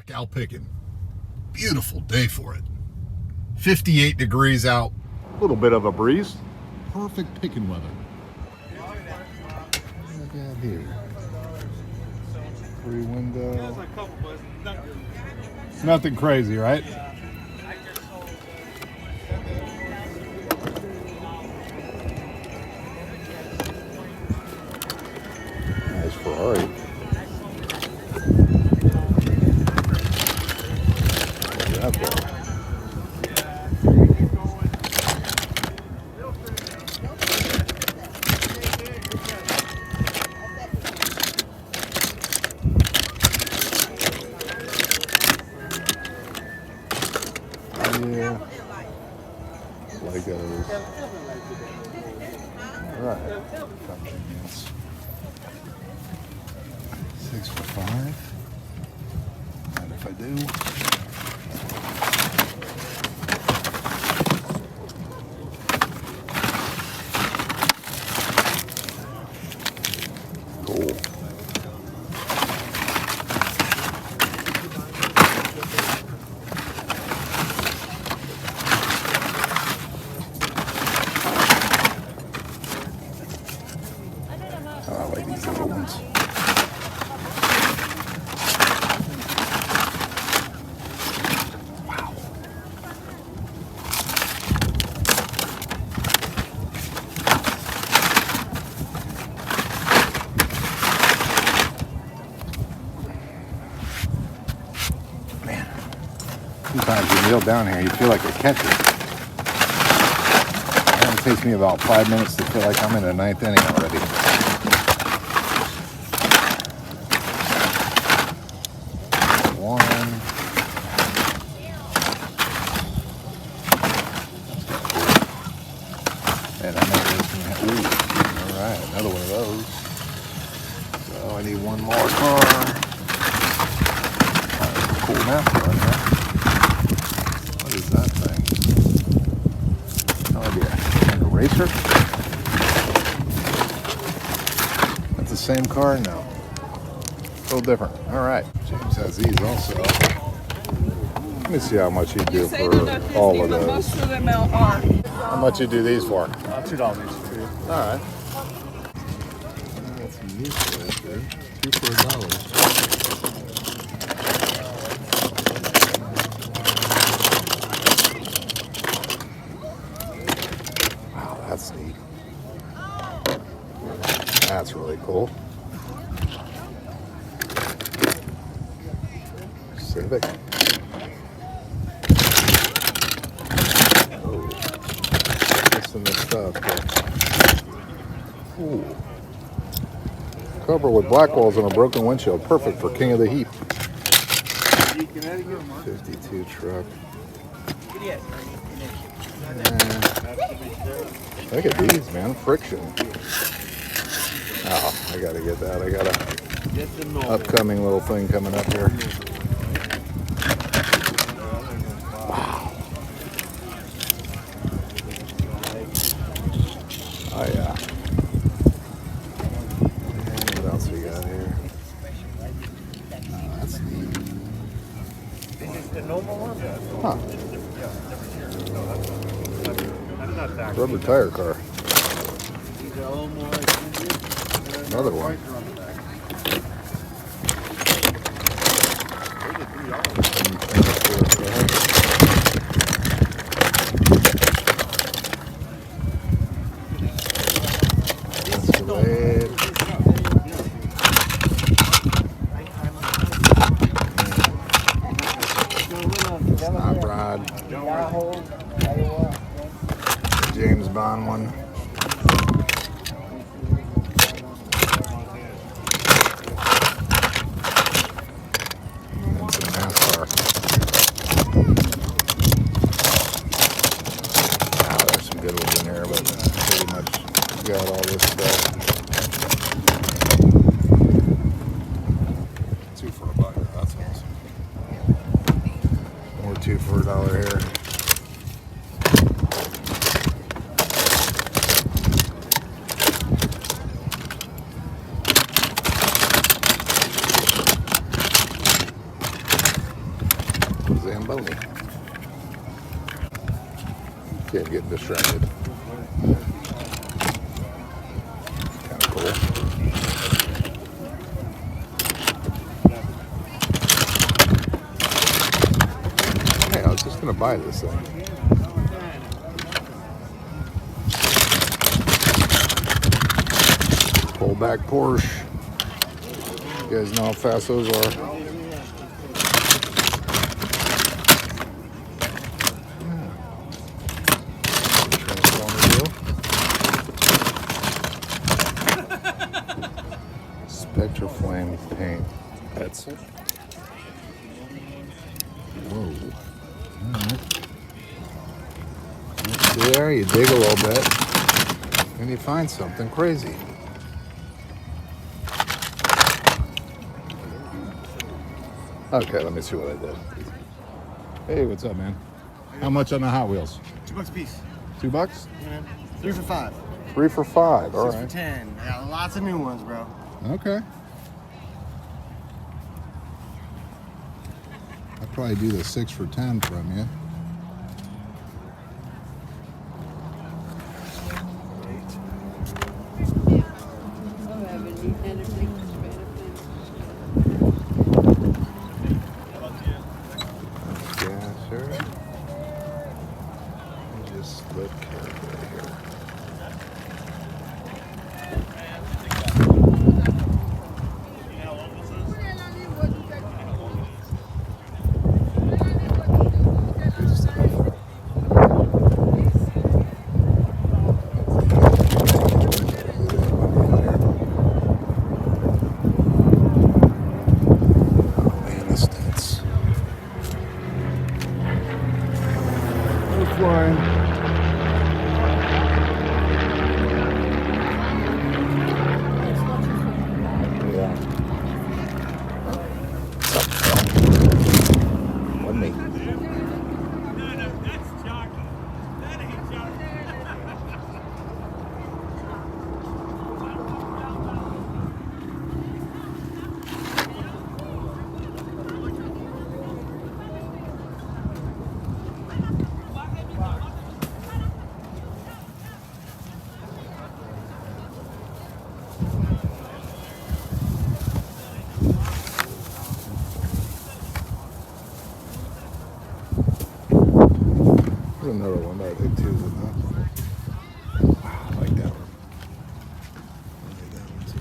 Back out Pickin. Beautiful day for it. 58 degrees out. A little bit of a breeze. Perfect Pickin weather. Look at here. Free window. Nothing crazy, right? Nice Ferrari. That ball. Yeah, Legos. All right, yes. 6 for 5. And if I do. Cool. I like these little ones. Wow. Man, sometimes you kneel down here, you feel like a catcher. It only takes me about 5 minutes to feel like I'm in the 9th inning already. And I know this one. Ooh, all right, another one of those. So I need one more car. Cool NASCAR, huh? What is that thing? No idea. Like a racer? That's the same car? No. A little different. All right. James has these also. Let me see how much you do for all of those. How much you do these for? $2 each. All right. That's some neat right there. 2 for $1. Wow, that's neat. That's really cool. Civic. Oh, missing the stuff. Ooh. Cover with black walls and a broken windshield. Perfect for King of the Heap. 52 truck. Look at these, man. Friction. Oh, I gotta get that. I got a upcoming little thing coming up here. Wow. Oh yeah. And what else we got here? Oh, that's neat. Huh. Rubber tire car. Another one. Mod Rod. James Bond one. And some NASCAR. Wow, there's some good ones in there, but pretty much got all this stuff. 2 for $1. That's awesome. More 2 for $1 here. Zamboni. Okay, I'm getting distracted. Kind of cool. Hey, I was just gonna buy this thing. Pullback Porsche. You guys know how fast those are. Spectra Flame paint. That's it. Whoa. Alright. There, you dig a little bit, and you find something crazy. Okay, let me see what I did. Hey, what's up, man? How much on the Hot Wheels? $2 a piece. $2? Yeah, 3 for $5. 3 for $5. All 6 right. for 10. I got lots of new ones, bro. Okay. I'd probably do the 6 for 10 from you. Yeah, sure. Just look carefully here. Flying. Yeah. Wasn't me. There's another one that I think too, isn't there? Wow, I like that one. I like that one too.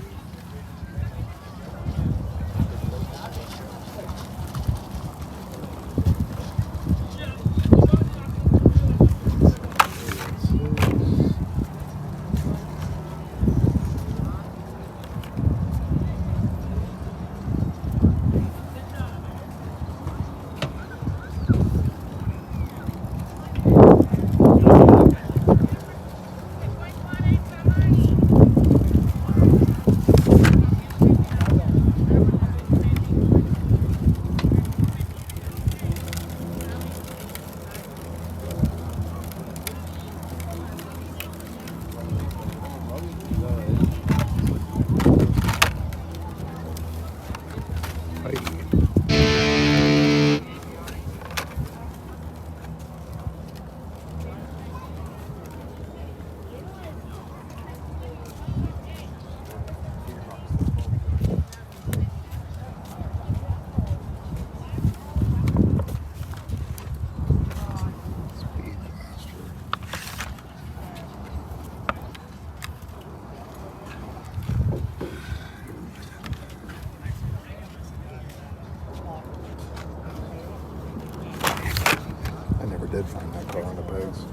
Did find that car on the pegs.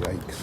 Yikes.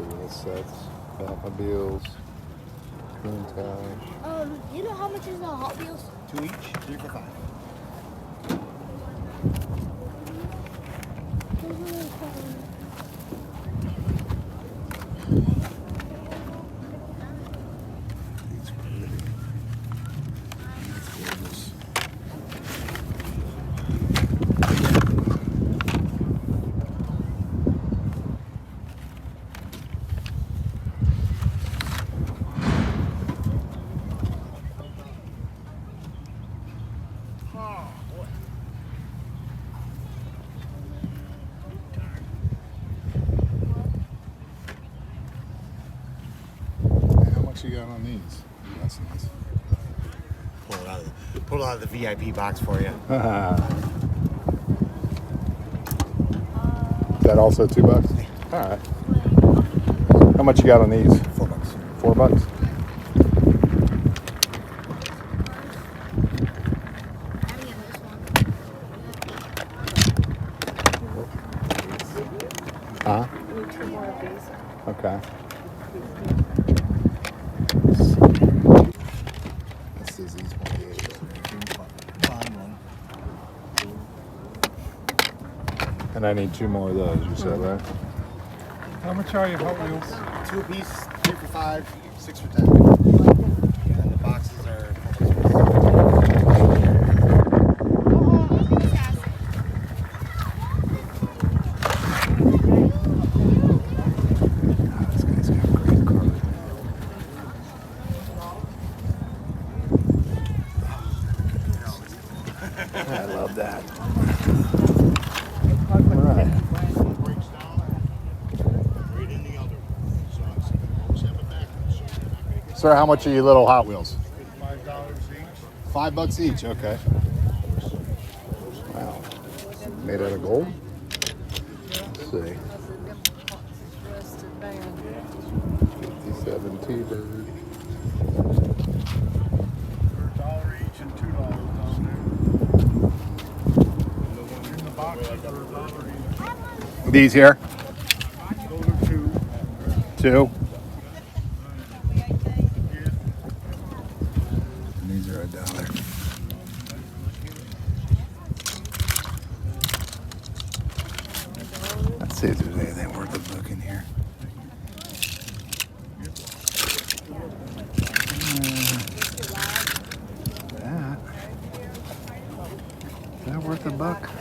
Wheel sets, Batmobiles, Countach. You know how much is the Hot Wheels? 2 each, 3 for 5. It's pretty. It's gorgeous. How much you got on these? That's nice. Pull it out of the VIP box for you. Is that also $2? All right. How much you got on these? $4. $4? Huh? Okay. This is these 28. And I need 2 more of those, you said, right? How much are your Hot Wheels? 2 apiece, 3 for 5, 6 for 10. And the boxes are This guy's got a great car. I love that. All right. Sir, how much are your little Hot Wheels? $5 each. $5 each, okay. Wow. Made out of gold? Let's see. 57 T-Bird. They're $1 each and $2 down there. In the boxes are $1 each. These here? Those are 2. 2. And these are $1. Let's see if there's anything worth a book in here. Is that worth a buck? I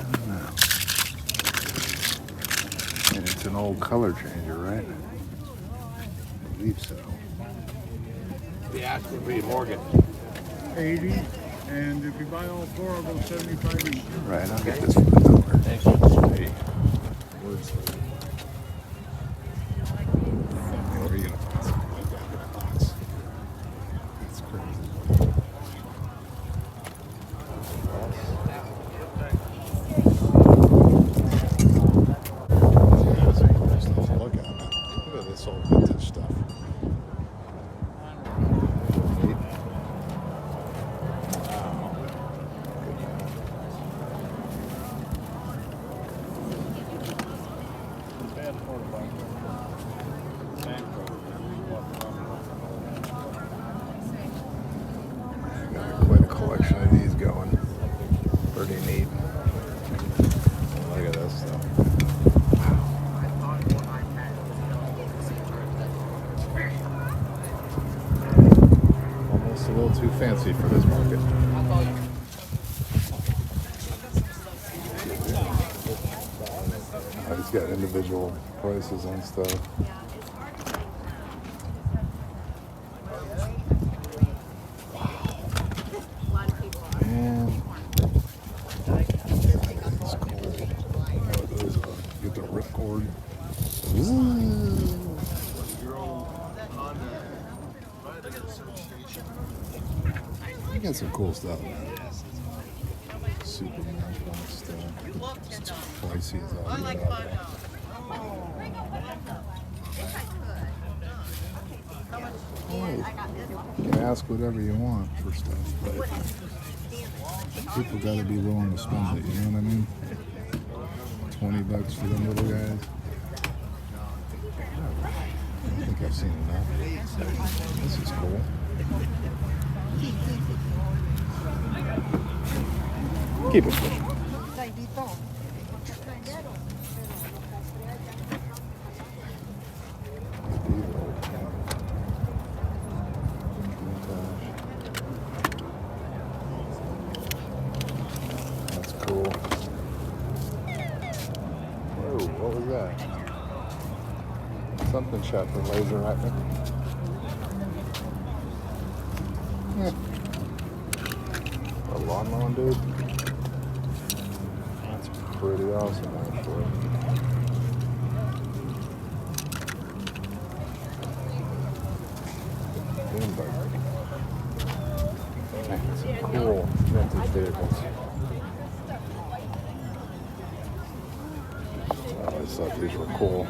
don't know. And it's an old color changer, right? I believe so. The ask would be Morgan. 80. And if you buy all 4 of them, 75 each. Right, I'll get this for the dollar. Thank you. Words. Where are you gonna find something like that in a box? That's crazy. Look at this old vintage stuff. Got quite a collection of these going. Pretty neat. Look at this stuff. Almost a little too fancy for this market. He's got individual prices on stuff. Man. It's cool. Oh, those are. Get the ripcord. You got some cool stuff, man. Super Matchbox stuff. It's pricey as all get out. Hey, you can ask whatever you want for stuff, but people got to be willing to spend it. You know what I mean? $20 for them little guys. I think I've seen enough. This is cool. Keep it pushing. That's cool. Whoa, what was that? Something shot the laser at me. A lawnmower, dude. That's pretty awesome, actually. Man, some cool vintage vehicles. I always thought these were cool.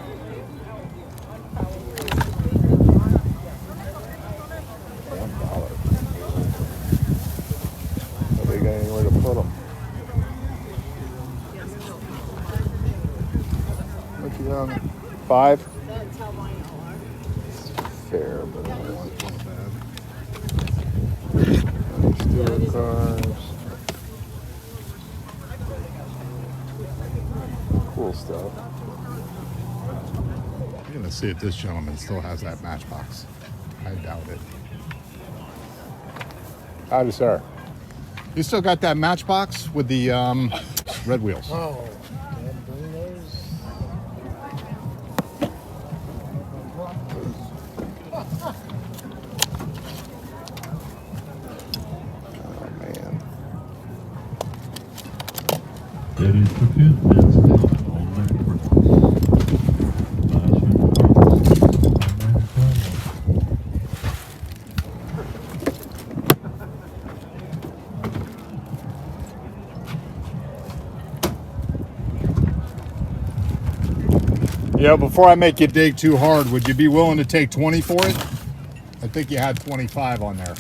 Nobody got anywhere to put them. What you got? 5? It's fair, but I don't want it bad. Steel cars. Cool stuff. I'm gonna see if this gentleman still has that Matchbox. I doubt it. Howdy, sir. You still got that Matchbox with the red wheels? Oh, can't bring those. Oh man. It is the fifth best on network. Yeah, before I make you dig too hard, would you be willing to take 20 for it? I think you had 25 on there.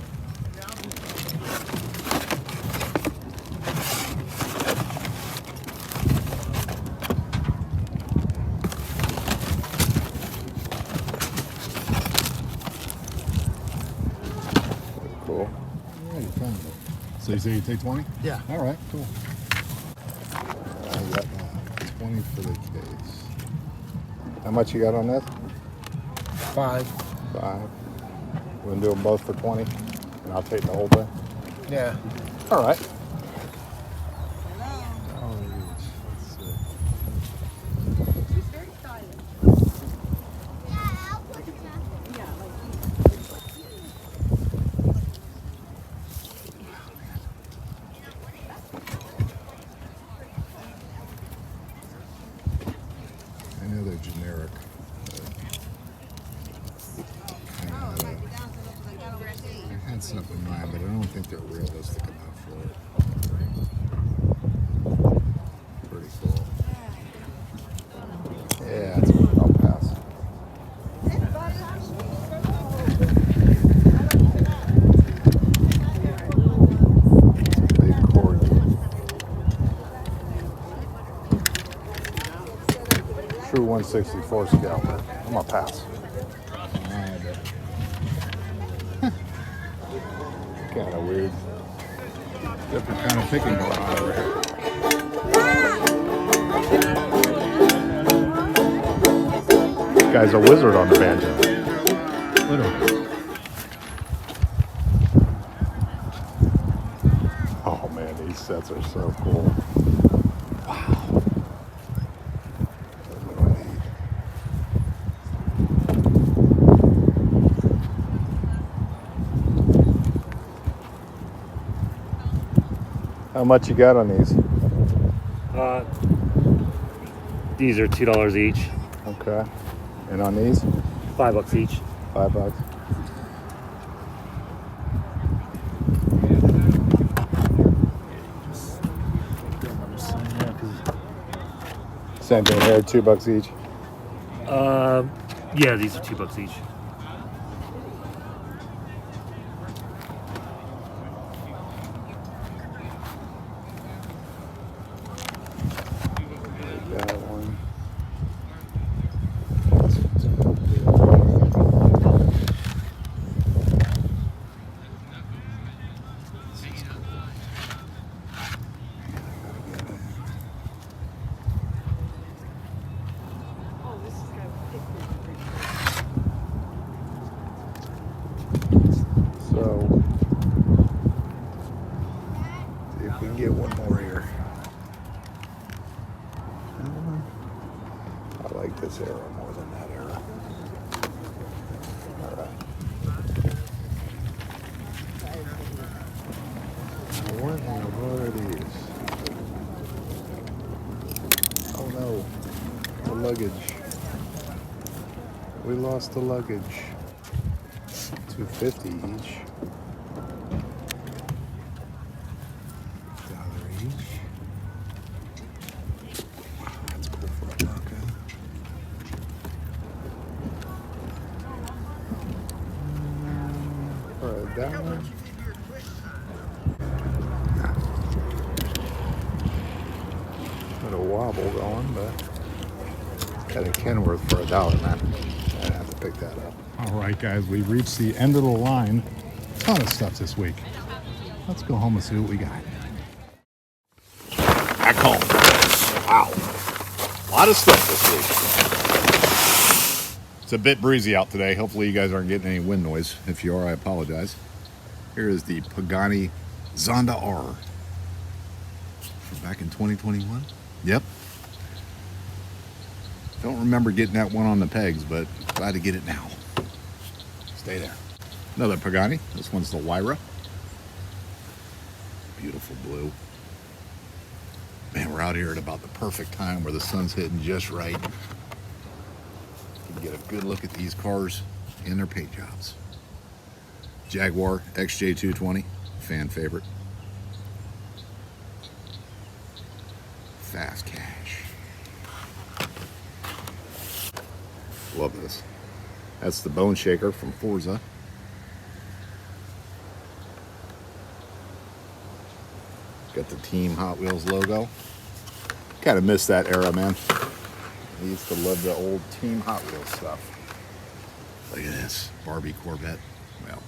Cool. Yeah, you found it. So you say you take 20? Yeah. All right, cool. I got 20 for the case. How much you got on this? 5. 5. We're gonna do them both for 20, and I'll take the whole thing. Yeah. All right. I know they're generic. I had something in mind, but I don't think they're realistic enough for it. Pretty cool. Yeah, that's what I'll pass. Big corgi. True 164 scalper. I'm gonna pass. Kind of weird. Different kind of picking going on over here. This guy's a wizard on the banjo. Literally. Oh man, these sets are so cool. Wow. How much you got on these? These are $2 each. Okay. And on these? $5 each. $5. Same thing here, $2 each. Yeah, these are $2 each. That one. like this era more than that era. All right. What in the world are these? Oh no, the luggage. We lost the luggage. $2.50 each. $1 each. Wow, that's cool for a buck, huh? For $1. Got a wobble going, but got a Kenworth for $1, man. I have to pick that up. All right, guys, we reached the end of the line. A ton of stuff this week. Let's go home and see what we got. Back home. Wow. A lot of stuff this week. It's a bit breezy out today. Hopefully you guys aren't getting any wind noise. If you are, I apologize. Here is the Pagani Zonda R. From back in 2021. Yep. Don't remember getting that one on the pegs, but glad to get it now. Stay there. Another Pagani. This one's the Wyra. Beautiful blue. Man, we're out here at about the perfect time where the sun's hitting just right. You can get a good look at these cars and their paint jobs. Jaguar XJ220, fan favorite. Fast cash. Love this. That's the Bone Shaker from Forza. Got the Team Hot Wheels logo. Kind of miss that era, man. I used to love the old Team Hot Wheels stuff. Look at this Barbie Corvette. Well,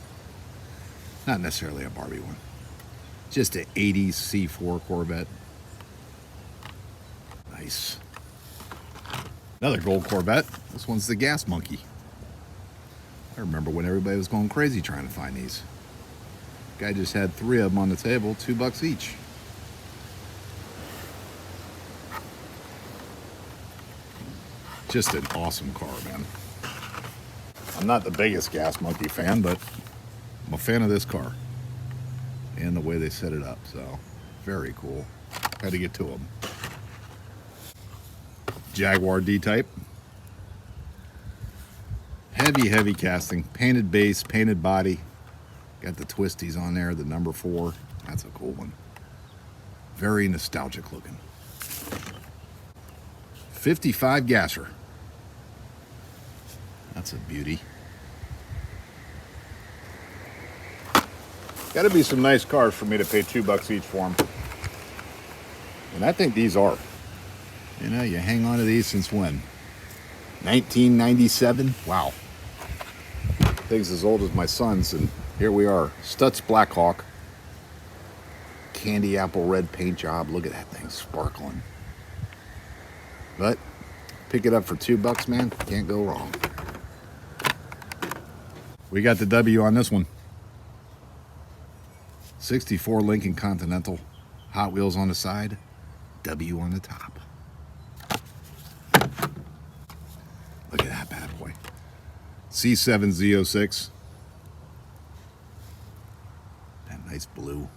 not necessarily a Barbie one. Just an 80s C4 Corvette. Nice. Another gold Corvette. This one's the Gas Monkey. I remember when everybody was going crazy trying to find these. Guy just had 3 of them on the table, $2 each. Just an awesome car, man. I'm not the biggest Gas Monkey fan, but I'm a fan of this car and the way they set it up. So very cool. Had to get to them. Jaguar D-Type. Heavy casting. Painted base, painted body. Got the twisties on there, the number 4. That's a cool one. Very nostalgic looking. 55 gasser. That's a beauty. Got to be some nice cars for me to pay $2 each for them. And I think these are. You know, you hang on to these since when? 1997? Wow. Thing's as old as my son's, and here we are. Stutz Blackhawk. Candy apple red paint job. Look at that thing sparkling. But pick it up for $2, man. Can't go wrong. We got the W on this one. 64 Lincoln Continental. Hot Wheels on the side. W on the top. Look at that bad boy. C7 Z06. That nice blue.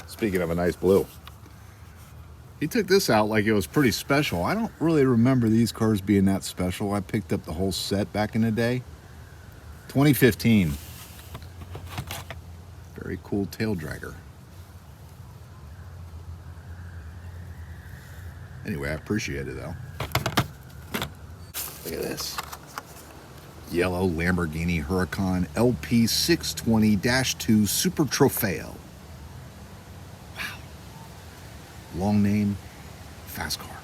Speaking of a nice blue. He took this out like it was pretty special. I don't really remember these cars being that special. I picked up the whole set back in the day. 2015. Very cool tail dragger. Anyway, I appreciate it though. Look at this. Yellow Lamborghini Huracan LP620-2 Super Trofeo. Wow. Long name, fast car.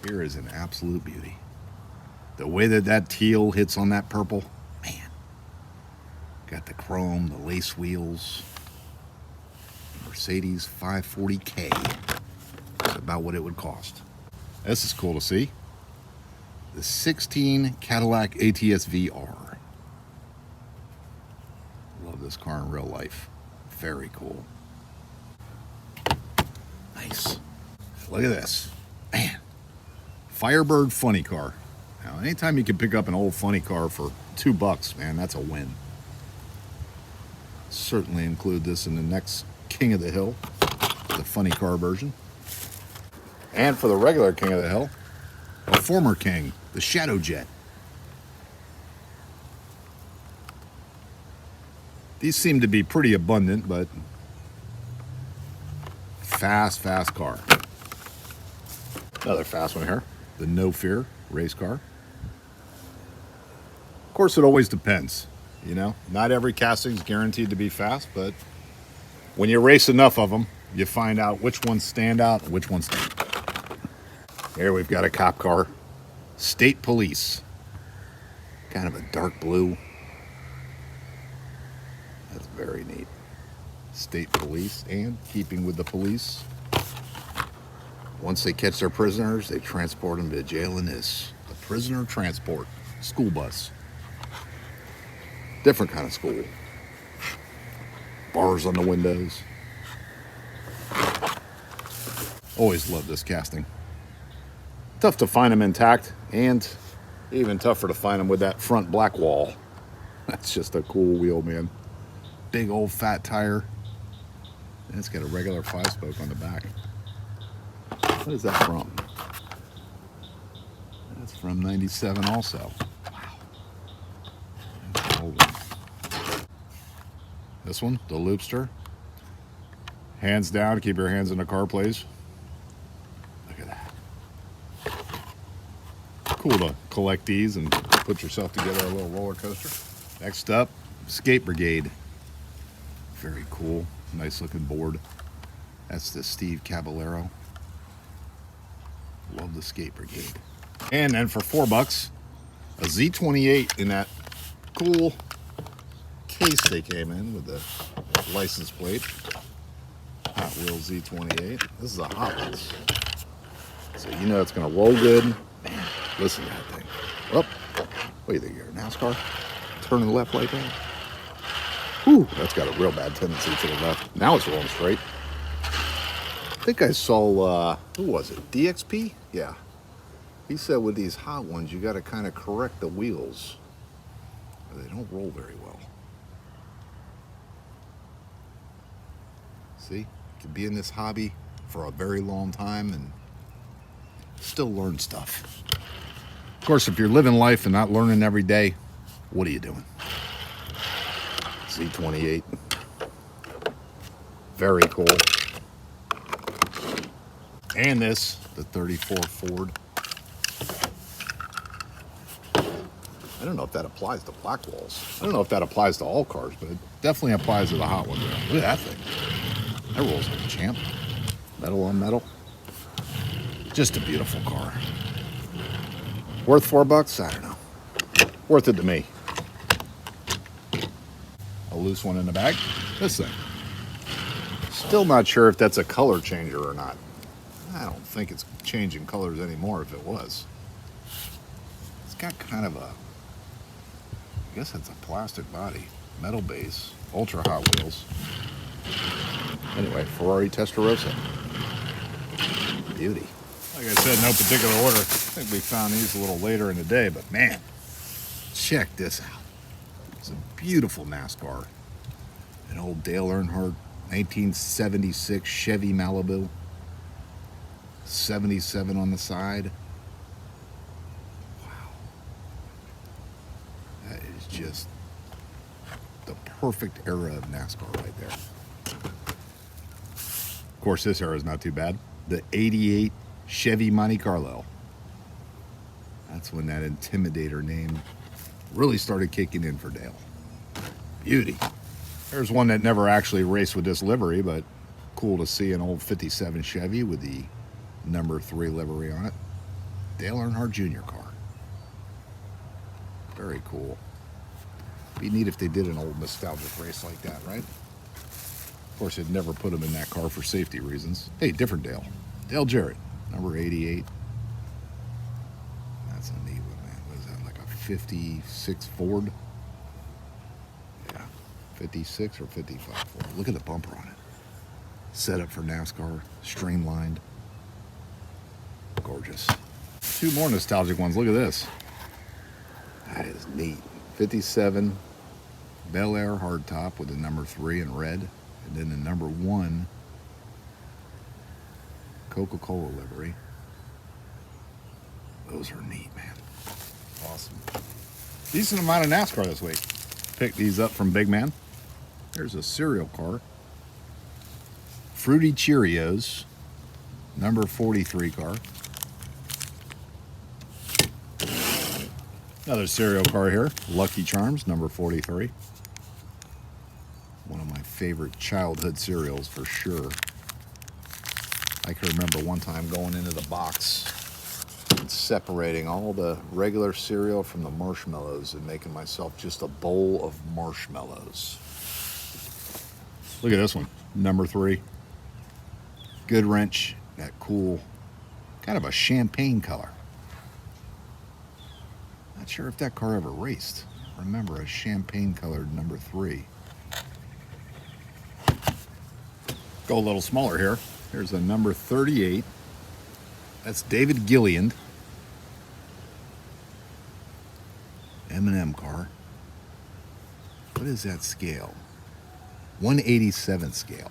Here is an absolute beauty. The way that teal hits on that purple, man. Got the chrome, the lace wheels. Mercedes 540K. That's about what it would cost. This is cool to see. The 16 Cadillac ATS VR. Love this car in real life. Very cool. Nice. Look at this. Man. Firebird funny car. Now, anytime you can pick up an old funny car for $2, man, that's a win. Certainly include this in the next King of the Hill, the funny car version. And for the regular King of the Hill, a former king, the Shadow Jet. These seem to be pretty abundant, but fast car. Another fast one here, the No Fear race car. Of course, it always depends. You know, not every casting is guaranteed to be fast, but when you race enough of them, you find out which ones stand out and which ones don't. Here we've got a cop car, State Police. Kind of a dark blue. That's very neat. State Police, and keeping with the police. Once they catch their prisoners, they transport them to jail in this, the prisoner transport school bus. Different kind of school. Bars on the windows. Always love this casting. Tough to find them intact, and even tougher to find them with that front black wall. That's just a cool wheel, man. Big old fat tire. And it's got a regular 5-spoke on the back. What is that from? That's from '97 also. This one, the Loopster. Hands down, keep your hands in the car, please. Look at that. Cool to collect these and put yourself together a little roller coaster. Next up, Skate Brigade. Very cool, nice looking board. That's the Steve Caballero. Love the Skate Brigade. And then for $4, a Z28 in that cool case they came in with the license plate. Hot Wheels Z28. This is a Hot Wheels. So you know it's gonna roll good. Man, listen to that thing. Oh, what do you think, you're a NASCAR? Turning left like that? Whew, that's got a real bad tendency to the left. Now it's rolling straight. I think I saw, who was it? DXP? Yeah. He said with these hot ones, you got to kind of correct the wheels. They don't roll very well. See, you can be in this hobby for a very long time and still learn stuff. Of course, if you're living life and not learning every day, what are you doing? Z28. Very cool. And this, the 34 Ford. I don't know if that applies to black walls. I don't know if that applies to all cars, but it definitely applies to the hot one. Look at that thing. That rolls like a champ. Metal on metal. Just a beautiful car. Worth $4? I don't know. Worth it to me. A loose one in the bag. This thing. Still not sure if that's a color changer or not. I don't think it's changing colors anymore if it was. It's got kind of a, I guess it's a plastic body, metal base, ultra Hot Wheels. Anyway, Ferrari Testarossa. Beauty. Like I said, no particular order. I think we found these a little later in the day, but man, check this out. It's a beautiful NASCAR. An old Dale Earnhardt 1976 Chevy Malibu. 77 on the side. Wow. That is just the perfect era of NASCAR right there. Of course, this era is not too bad. The 88 Chevy Monte Carlo. That's when that Intimidator name really started kicking in for Dale. Beauty. There's one that never actually raced with this livery, but cool to see an old 57 Chevy with the number 3 livery on it. Dale Earnhardt Jr. car. Very cool. Be neat if they did an old nostalgic race like that, right? Of course, they'd never put him in that car for safety reasons. Hey, different Dale. Dale Jarrett, number 88. That's a neat one, man. What is that, like a 56 Ford? Yeah, 56 or 55 Ford. Look at the bumper on it. Set up for NASCAR, streamlined. Gorgeous. Two more nostalgic ones. Look at this. That is neat. 57 Bel Air hardtop with the number 3 in red, and then the number 1 Coca-Cola livery. Those are neat, man. Awesome. Decent amount of NASCAR this week. Picked these up from Big Man. There's a cereal car. Fruity Cheerios, number 43 car. Another cereal car here, Lucky Charms, number 43. One of my favorite childhood cereals for sure. I can remember one time going into the box and separating all the regular cereal from the marshmallows and making myself just a bowl of marshmallows. Look at this one, number 3. Good wrench, that cool, kind of a champagne color. Not sure if that car ever raced. Remember a champagne colored number 3. Go a little smaller here. Here's a number 38. That's David Gilliland. M&M car. What is that scale? 187 scale.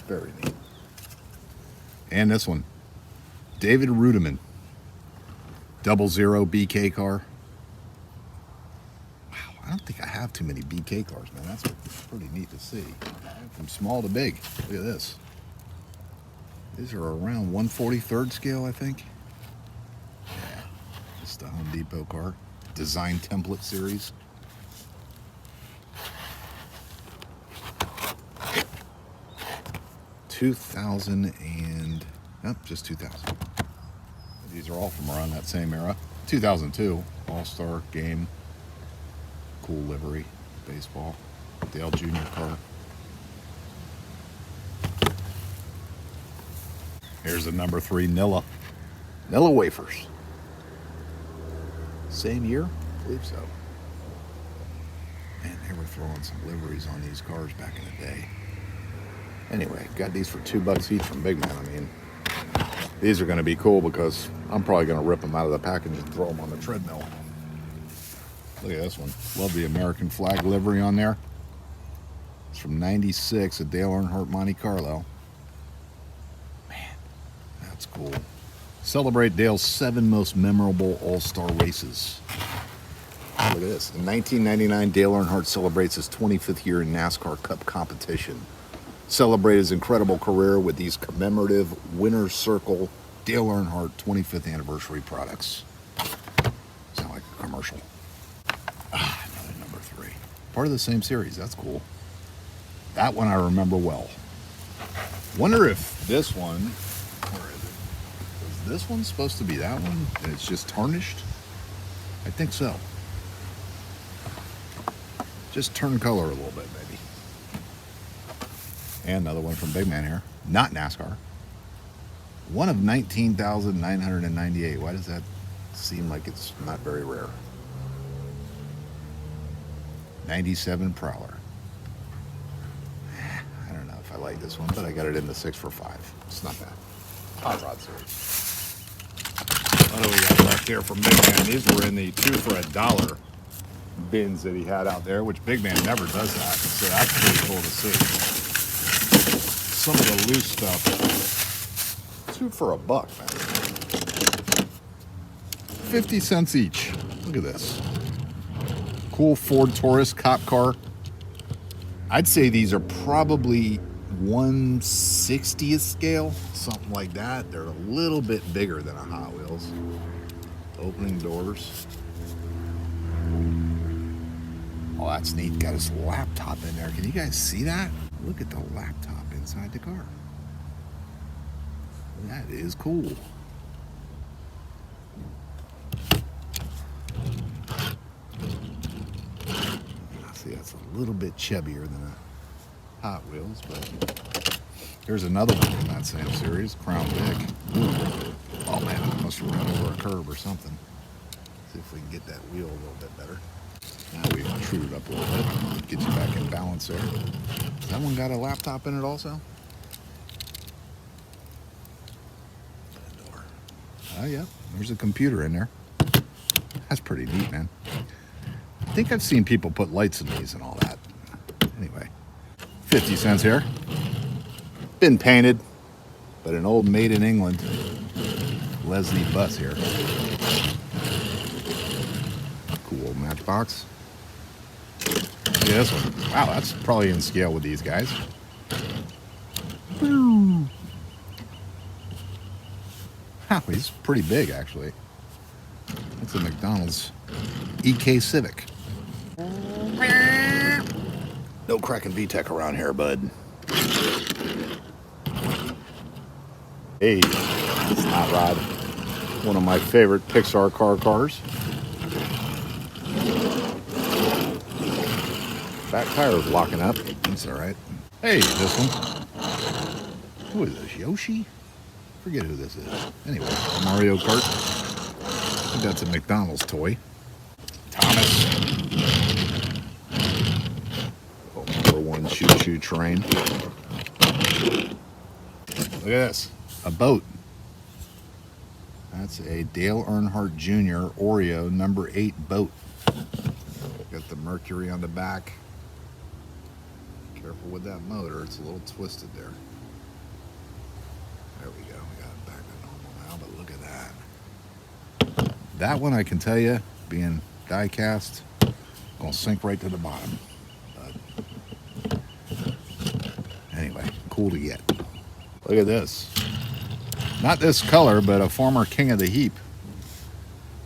Very neat. And this one. David Rudiman. 00 BK car. Wow, I don't think I have too many BK cars, man. That's pretty neat to see. From small to big. Look at this. These are around 143rd scale, I think. Yeah, it's the Home Depot car. Design template series. Just 2000. These are all from around that same era. 2002, All-Star game. Cool livery, baseball. Dale Jr. car. Here's a number 3 Nilla. Nilla wafers. Same year? I believe so. Man, they were throwing some liveries on these cars back in the day. Anyway, got these for $2 each from Big Man. I mean, these are going to be cool because I'm probably going to rip them out of the package and throw them on the treadmill. Look at this one. Love the American flag livery on there. It's from '96 at Dale Earnhardt Monte Carlo. Man, that's cool. Celebrate Dale's 7 most memorable All-Star races. Look at this. In 1999, Dale Earnhardt celebrates his 25th year in NASCAR Cup competition. Celebrate his incredible career with these commemorative Winner's Circle Dale Earnhardt 25th anniversary products. Sound like a commercial. Another number 3. Part of the same series. That's cool. That one I remember well. Wonder if this one, where is it? Is this one supposed to be that one? And it's just tarnished? I think so. Just turn color a little bit, maybe. And another one from Big Man here. Not NASCAR. One of 19,998. Why does that seem like it's not very rare? 97 Prowler. I don't know if I like this one, but I got it in the 6 for $5. It's not bad. Hot Rod series. What do we got left here from Big Man? These were in the 2 for $1 bins that he had out there, which Big Man never does that. So that's pretty cool to see. Some of the loose stuff. 2 for $1, man. 50 cents each. Look at this. Cool Ford Taurus cop car. I'd say these are probably 1/60th scale, something like that. They're a little bit bigger than a Hot Wheels. Opening doors. Oh, that's neat. Got his laptop in there. Can you guys see that? Look at the laptop inside the car. That is cool. See, that's a little bit chubbier than a Hot Wheels, but here's another one from that same series, Crown Vic. Oh man, I must have run over a curb or something. See if we can get that wheel a little bit better. Now we are Shoot it up a little bit. Get you back in balance there. Has that one got a laptop in it also? Oh, yeah. There's a computer in there. That's pretty neat, man. I think I've seen people put lights in these and all that. Anyway, 50 cents here. Been painted, but an old made in England Leslie bus here. Cool Matchbox. Yeah, this one. Wow, that's probably in scale with these guys. Boom. Wow, he's pretty big, actually. That's a McDonald's EK Civic. No cracking VTEC around here, bud. Hey, it's Hot Rod. One of my favorite Pixar cars. Back tire's locking up. That's all right. Hey, this one. Who is this? Yoshi? Forget who this is. Anyway, Mario Kart. I think that's a McDonald's toy. Thomas. Oh, #1 choo-choo train. Look at this. A boat. That's a Dale Earnhardt Jr. Oreo #8 boat. Got the Mercury on the back. Careful with that motor. It's a little twisted there. There we go. We got it back to normal now, but look at that. That one, I can tell you, being die-cast, gonna sink right to the bottom. But anyway, cool to get. Look at this. Not this color, but a former King of the Heap.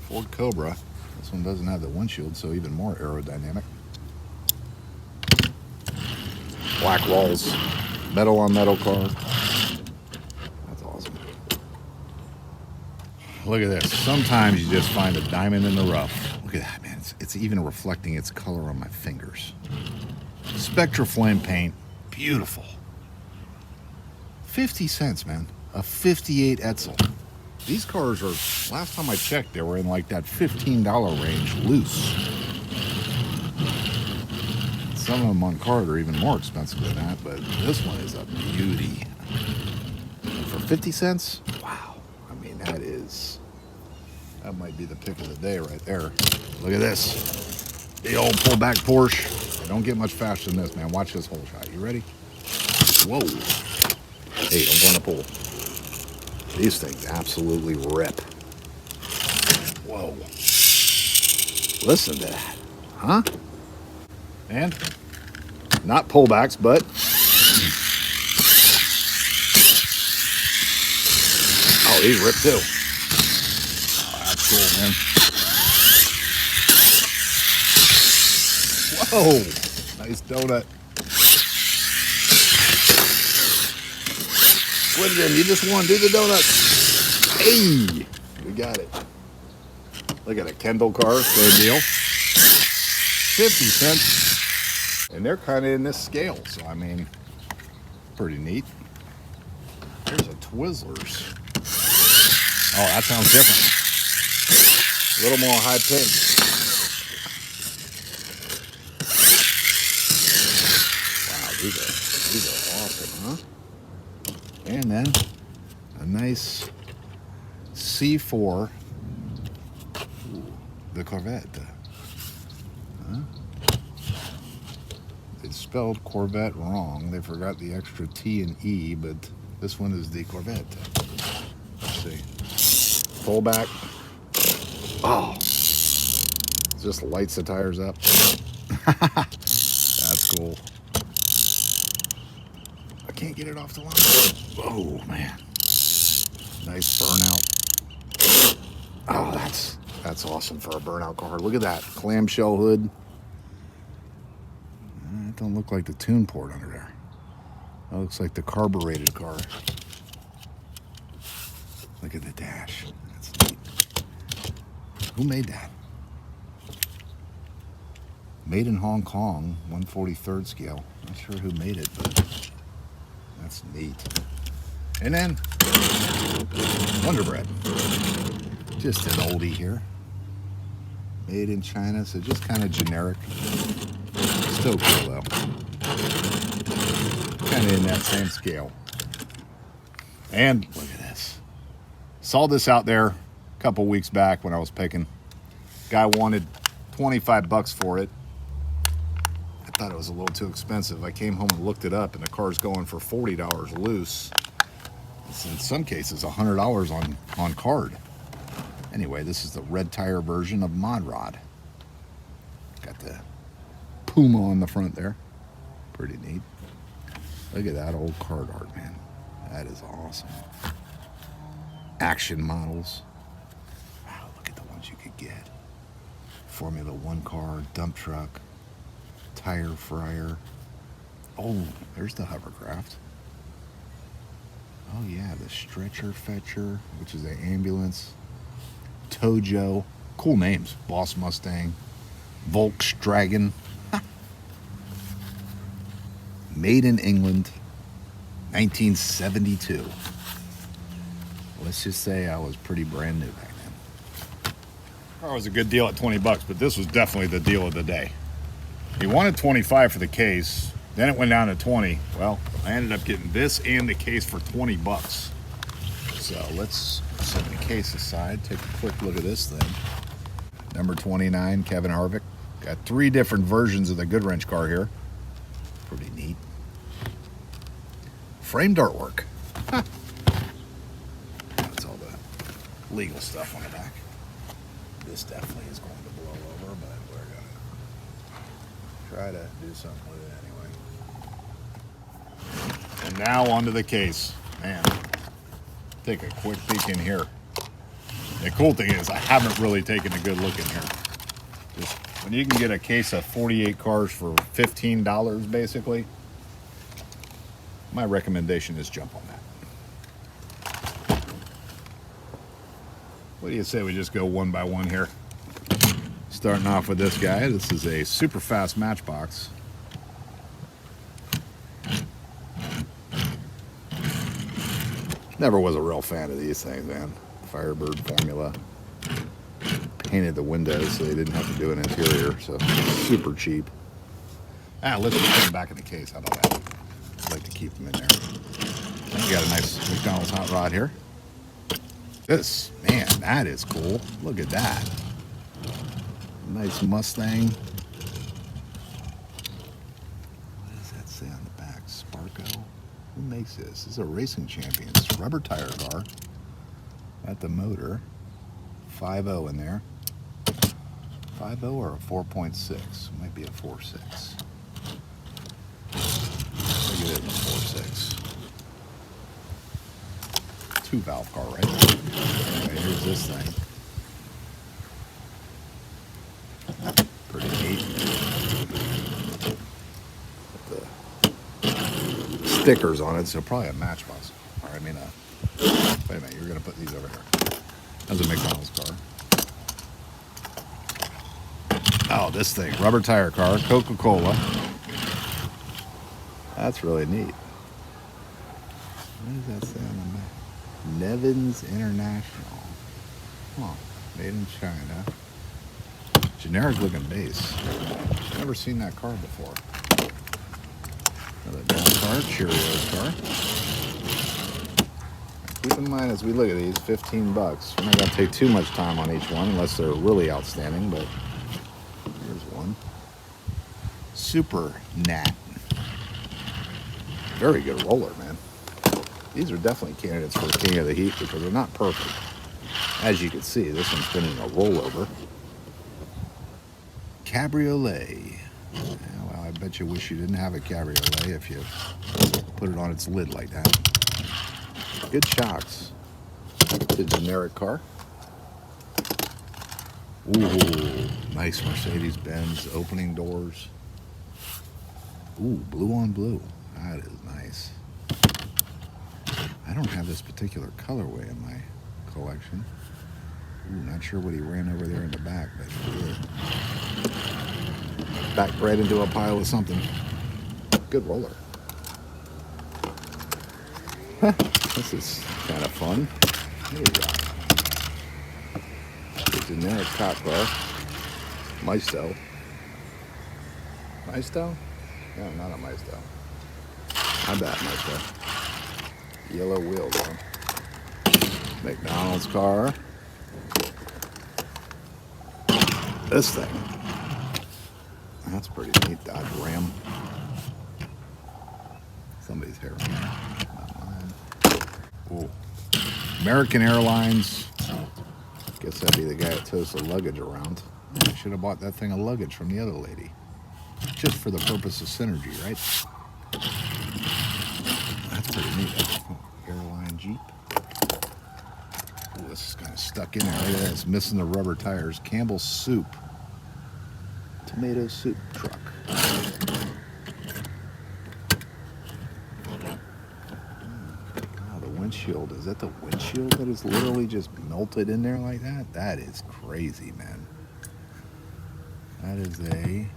Ford Cobra. This one doesn't have the windshield, so even more aerodynamic. Black walls. Metal on metal car. That's awesome. Look at this. Sometimes you just find a diamond in the rough. Look at that, man. It's even reflecting its color on my fingers. Spectra Flame paint. Beautiful. 50 cents, man. A 58 Etzel. These cars are, last time I checked, they were in like that $15 range loose. Some of them on card are even more expensive than that, but this one is a beauty. For 50 cents? Wow. I mean, that might be the pick of the day right there. Look at this. The old pullback Porsche. Don't get much faster than this, man. Watch this whole shot. You ready? Whoa. Hey, don't go in the pool. These things absolutely rip. Whoa. Listen to that. Huh? And not pullbacks, but oh, he's ripped too. Oh, that's cool, man. Whoa, nice donut. Swindon, you just want to do the donut. Hey, we got it. Look at a Kendall car, same deal. 50 cents. And they're kind of in this scale, so I mean, pretty neat. There's a Twizzlers. Oh, that sounds different. A little more high pitch. Wow, these are awesome, huh? And then a nice C4. Ooh, the Corvette. Huh? It's spelled Corvette wrong. They forgot the extra T and E, but this one is the Corvette. Let's see. Pull back. Oh, just lights the tires up. That's cool. I can't get it off the line. Oh man, nice burnout. Oh, that's awesome for a burnout car. Look at that clamshell hood. It don't look like the tune port under there. That looks like the carbureted car. Look at the dash. That's neat. Who made that? Made in Hong Kong, 1/43rd scale. Not sure who made it, but that's neat. And then Wonder Bread. Just an oldie here. Made in China, so just kind of generic. Still cool though. Kind of in that same scale. And look at this. Saw this out there a couple weeks back when I was picking. Guy wanted 25 bucks for it. I thought it was a little too expensive. I came home and looked it up, and the car's going for $40 loose. It's in some cases $100 on card. Anyway, this is the red tire version of Mod Rod. Got the Puma on the front there. Pretty neat. Look at that old card art, man. That is awesome. Action models. Wow, look at the ones you could get. Formula One car, dump truck, tire fryer. Oh, there's the hovercraft. Oh yeah, the stretcher fetcher, which is an ambulance. Tojo, cool names. Boss Mustang, Volkswagen. Made in England, 1972. Let's just say I was pretty brand new back then. Car was a good deal at 20 bucks, but this was definitely the deal of the day. He wanted 25 for the case, then it went down to 20. Well, I ended up getting this and the case for 20 bucks. So let's set the case aside, take a quick look at this thing. Number 29, Kevin Harvick. Got 3 different versions of the Goodwrench car here. Pretty neat. Framed artwork. That's all the legal stuff on the back. This definitely is going to blow over, but we're going to try to do something with it anyway. And now onto the case. Man, take a quick peek in here. The cool thing is I haven't really taken a good look in here. Just when you can get a case of 48 cars for $15 basically, my recommendation is jump on that. What do you say we just go one by one here? Starting off with this guy. This is a super fast Matchbox. Never was a real fan of these things, man. Firebird formula. Painted the windows so they didn't have to do an interior, so super cheap. Let's just put them back in the case. How about that? I'd like to keep them in there. We got a nice McDonald's hot rod here. This, man, that is cool. Look at that. Nice Mustang. What does that say on the back? Sparko? Who makes this? This is a Racing Champions rubber tire car. Got the motor. 5.0 in there. 5.0 or a 4.6? Might be a 4.6. Look at it in the 4.6. 2-valve car, right? Anyway, here's this thing. Pretty neat. Put the stickers on it, so probably a Matchbox. Or I mean wait a minute, you're gonna put these over here. That's a McDonald's car. Oh, this thing, rubber tire car, Coca-Cola. That's really neat. What does that say on the back? Nevins International. Oh, made in China. Generic looking base. Never seen that car before. Another down car, Cheerios car. Keep in mind as we look at these, 15 bucks. We're not going to take too much time on each one unless they're really outstanding, but here's one. Super Nat. Very good roller, man. These are definitely candidates for King of the Heat because they're not perfect. As you can see, this one's spinning a rollover. Cabriolet. Yeah, well, I bet you wish you didn't have a cabriolet if you put it on its lid like that. Good shocks. It's a generic car. Ooh, nice Mercedes-Benz opening doors. Ooh, blue on blue. That is nice. I don't have this particular colorway in my collection. Ooh, not sure what he ran over there in the back, but he did. Backed right into a pile of something. Good roller. This is kind of fun. What do we got? The generic cop car. Maisto. Maisto? No, not a Maisto. I bet Maisto. Yellow wheels, huh? McDonald's car. This thing. That's pretty neat. Dodge Ram. Somebody's hair. Not mine. Ooh. American Airlines. Guess that'd be the guy that tows the luggage around. I should have bought that thing of luggage from the other lady. Just for the purpose of synergy, right? That's pretty neat. Oh, airline Jeep. Ooh, this is kind of stuck in there. Look at that. It's missing the rubber tires. Campbell's Soup. Tomato soup truck. Wow, the windshield. Is that the windshield that is literally just melted in there like that? That is crazy, man. That is a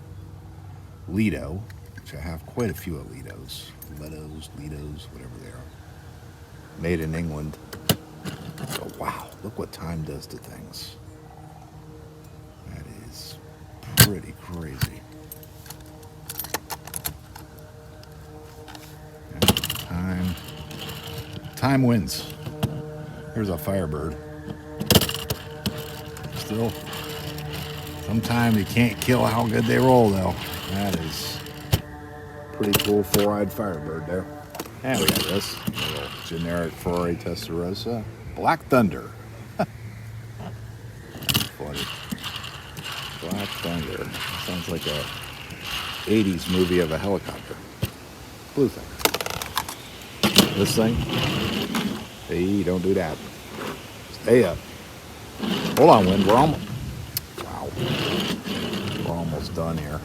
Lido, which I have quite a few of Lidos. Lidos, whatever they are. Made in England. Oh, wow, look what time does to things. That is pretty crazy. And time wins. Here's a Firebird. Still, sometimes you can't kill how good they roll, though. That is pretty cool four-eyed Firebird there. And we got this little generic Ferrari Testarossa. Black Thunder. Funny. Black Thunder. Sounds like a 80s movie of a helicopter. Blue thing. This thing. Hey, don't do that. Stay up. Hold on, Wind. We're almost... Wow. We're almost done here.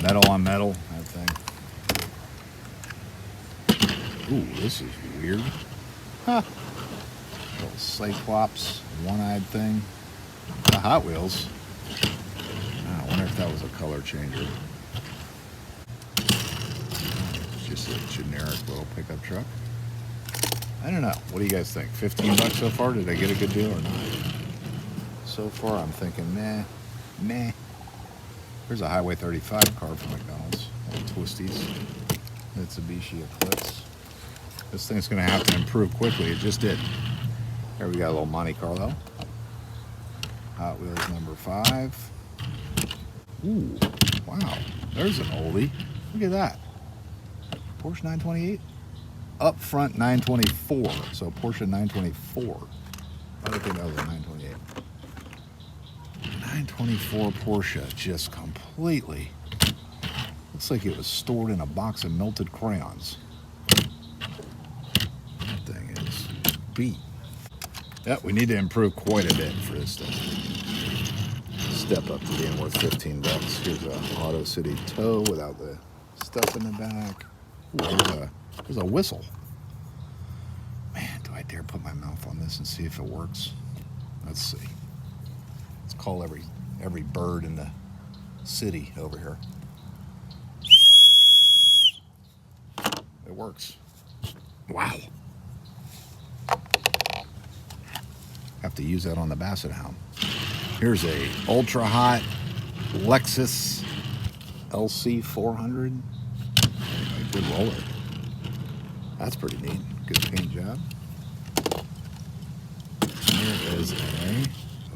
Metal on metal. That thing. Ooh, this is weird. Huh. Little Cyclops, one-eyed thing. The Hot Wheels. I wonder if that was a color changer. It's just a generic little pickup truck. I don't know. What do you guys think? 15 bucks so far? Did I get a good deal or not? So far, I'm thinking, meh. Here's a Highway 35 car from McDonald's. Twisties. Mitsubishi Eclipse. This thing's going to have to improve quickly. It just did. There we got a little Monte Carlo. Hot Wheels number 5. Ooh, wow. There's an oldie. Look at that. Porsche 928. Up front 924. So Porsche 924. I don't think that was a 928. 924 Porsche just completely. Looks like it was stored in a box of melted crayons. That thing is beat. Yeah, we need to improve quite a bit for this stuff. Step up to being worth 15 bucks. Here's a Auto City tow without the stuff in the back. Ooh, there's a whistle. Man, do I dare put my mouth on this and see if it works? Let's see. Let's call every bird in the city over here. It works. Wow. Have to use that on the Basset Hound. Here's a ultra hot Lexus LC 400. A good roller. That's pretty neat. Good paint job. Here is a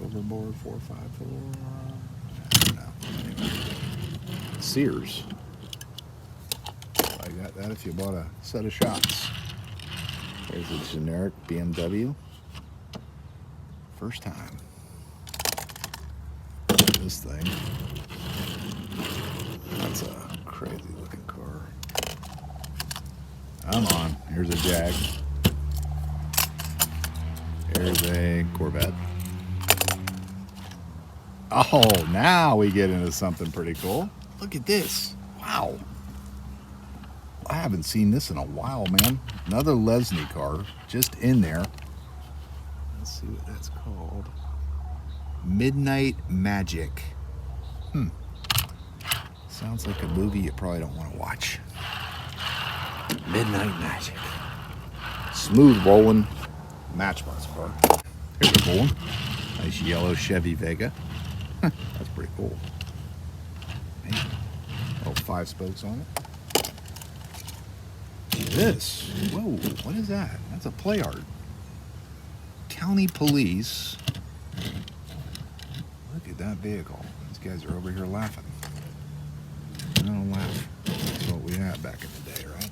Overboard 454. I don't know. Anyway. Sears. I got that if you bought a set of shots. There's a generic BMW. First time. This thing. That's a crazy looking car. Come on. Here's a Jag. Here's a Corvette. Oh, now we get into something pretty cool. Look at this. Wow. I haven't seen this in a while, man. Another Lesney car just in there. Let's see what that's called. Midnight Magic. Sounds like a movie you probably don't want to watch. Midnight Magic. Smooth rolling Matchbox car. Here's a cool one. Nice yellow Chevy Vega. That's pretty cool. Man. Oh, 5 spokes on it. This. Whoa, what is that? That's a play art. County Police. Look at that vehicle. These guys are over here laughing. I don't laugh. That's what we had back in the day, right?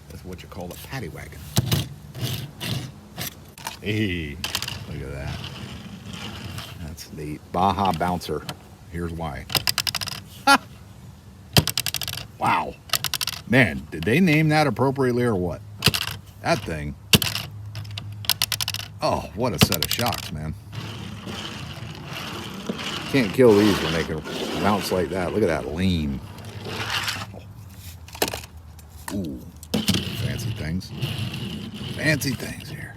That's what you call a paddy wagon. Hey, look at that. That's neat. Baja Bouncer. Here's why. Ha! Wow. Man, did they name that appropriately or what? That thing. Oh, what a set of shocks, man. Can't kill these when they can bounce like that. Look at that lean. Ooh, fancy things. Fancy things here.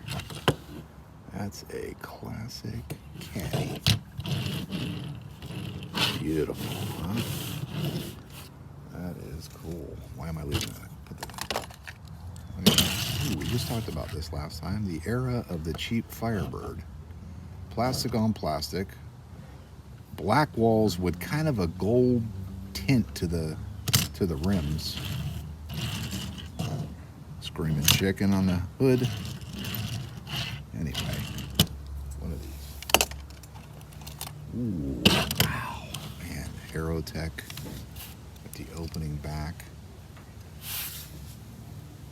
That's a classic caddy. Beautiful, huh? That is cool. Why am I leaving that? Put that in. Ooh, we just talked about this last time. The era of the cheap Firebird. Plastic on plastic. Black walls with kind of a gold tint to the rims. Screaming chicken on the hood. Anyway, one of these. Ooh, wow, man, Aerotech with the opening back.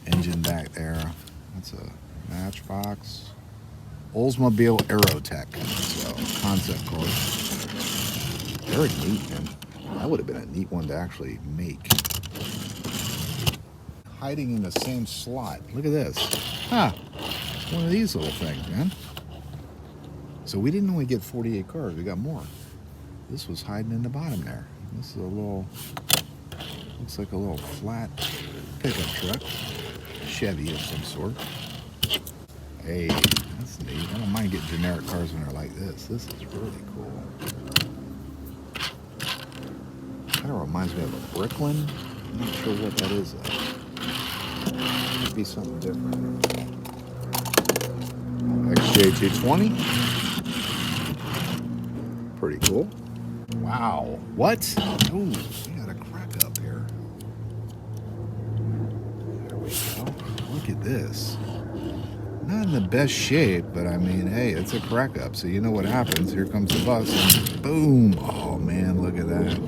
Engine back there. That's a Matchbox. Oldsmobile Aerotech. So, concept car. Very neat, man. That would have been a neat one to actually make. Hiding in the same slot. Look at this. Huh. It's one of these little things, man. So we didn't only get 48 cars, we got more. This was hiding in the bottom there. This is a little, looks like a little flat pickup truck. Chevy of some sort. Hey, that's neat. I don't mind getting generic cars when they're like this. This is really cool. Kind of reminds me of a Bricklin. I'm not sure what that is though. Could be something different. XJ220. Pretty cool. Wow. What? Ooh, we got a crack up here. There we go. Look at this. Not in the best shape, but I mean, hey, it's a crack up, so you know what happens. Here comes the bus, and boom. Oh man, look at that.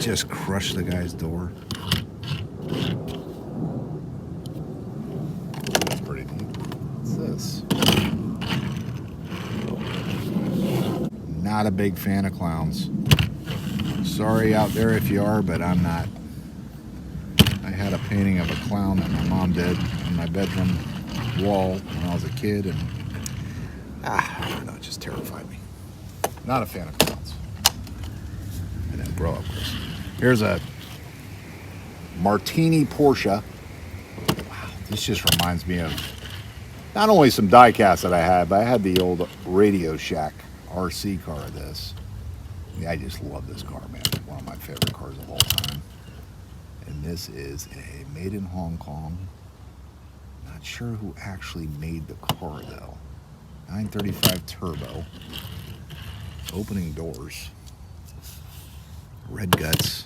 Just crushed the guy's door. That's pretty neat. What's this? Not a big fan of clowns. Sorry out there if you are, but I'm not. I had a painting of a clown that my mom did on my bedroom wall when I was a kid, and I don't know, it just terrified me. Not a fan of clowns. I didn't grow up, Chris. Here's a Martini Porsche. Wow, this just reminds me of not only some diecast that I had, but I had the old Radio Shack RC car of this. Yeah, I just love this car, man. One of my favorite cars of all time. And this is a made in Hong Kong. Not sure who actually made the car though. 935 turbo. Opening doors. Red guts.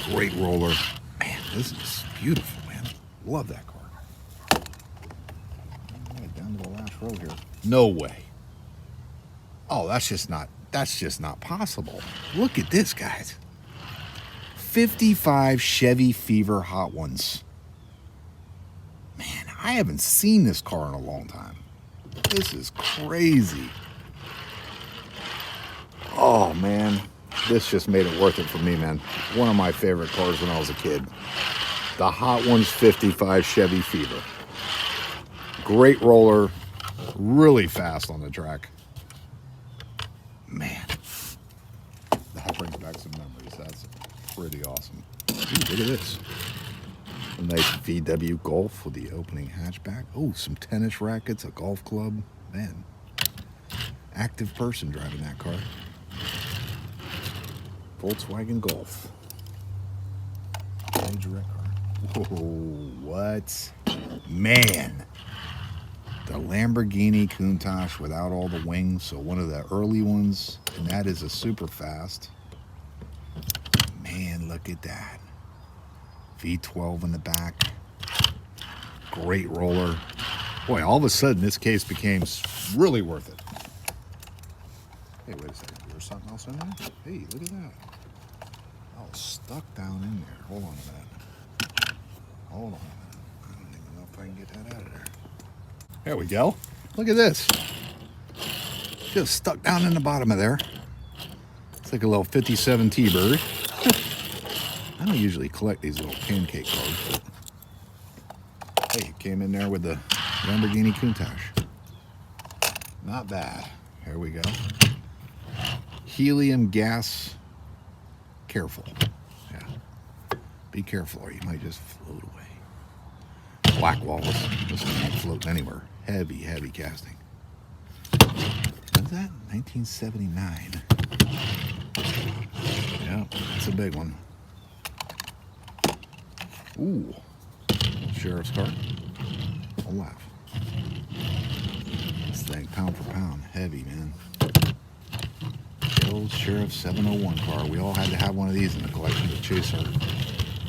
Great roller. Man, this is beautiful, man. Love that car. All right, down to the last row here. No way. Oh, that's just not possible. Look at this, guys. 55 Chevy Fever Hot Ones. Man, I haven't seen this car in a long time. This is crazy. Oh, man. This just made it worth it for me, man. One of my favorite cars when I was a kid. The Hot Ones 55 Chevy Fever. Great roller. Really fast on the track. Man. That brings back some memories. That's pretty awesome. Ooh, look at this. A nice VW Golf with the opening hatchback. Oh, some tennis rackets, a golf club. Man. Active person driving that car. Volkswagen Golf. Major car. Whoa, what? Man. The Lamborghini Countach without all the wings, so one of the early ones, and that is a super fast. Man, look at that. V12 in the back. Great roller. Boy, all of a sudden this case became really worth it. Hey, wait a second. There's something else in there? Hey, look at that. Oh, stuck down in there. Hold on a minute. Hold on a minute. I don't even know if I can get that out of there. There we go. Look at this. Just stuck down in the bottom of there. It's like a little 57 T-Bird. I don't usually collect these little pancake cards, but hey, it came in there with the Lamborghini Countach. Not bad. Here we go. Helium gas. Careful. Yeah. Be careful or you might just float away. Black walls. This one ain't floating anywhere. Heavy, heavy casting. What's that? 1979. Yeah, that's a big one. Ooh. Sheriff's car. I'll laugh. This thing, pound for pound. Heavy, man. The old Sheriff 701 car. We all had to have one of these in the collection to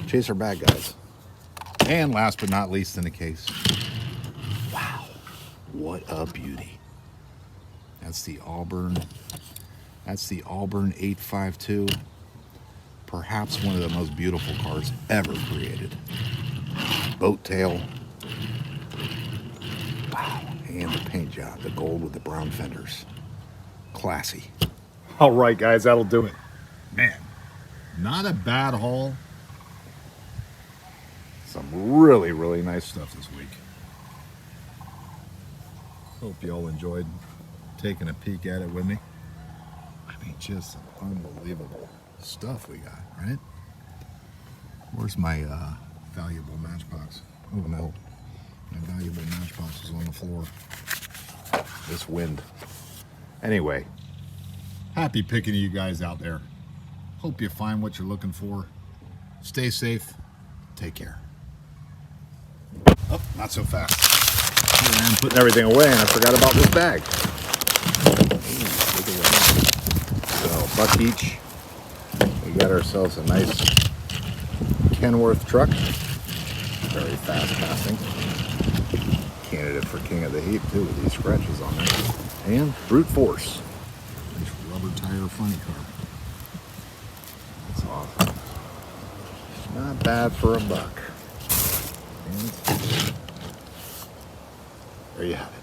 chase our bad guys. And last but not least in the case. Wow. What a beauty. That's the Auburn 852. Perhaps one of the most beautiful cars ever created. Boat tail. Wow. And the paint job, the gold with the brown fenders. Classy. All right, guys, that'll do it. Man, not a bad haul. Some really, really nice stuff this week. Hope you all enjoyed taking a peek at it with me. I mean, just some unbelievable stuff we got, right? Where's my valuable matchbox? Oh no, my valuable matchbox is on the floor. This wind. Anyway, happy picking you guys out there. Hope you find what you're looking for. Stay safe. Take care. Oh, not so fast. Here I am putting everything away and I forgot about this bag. So, buck each. We got ourselves a nice Kenworth truck. Very fast casting. Candidate for King of the Heat too with these scratches on it. And brute force. Nice rubber tire funny car. That's awesome. Not bad for a buck. And there you have it.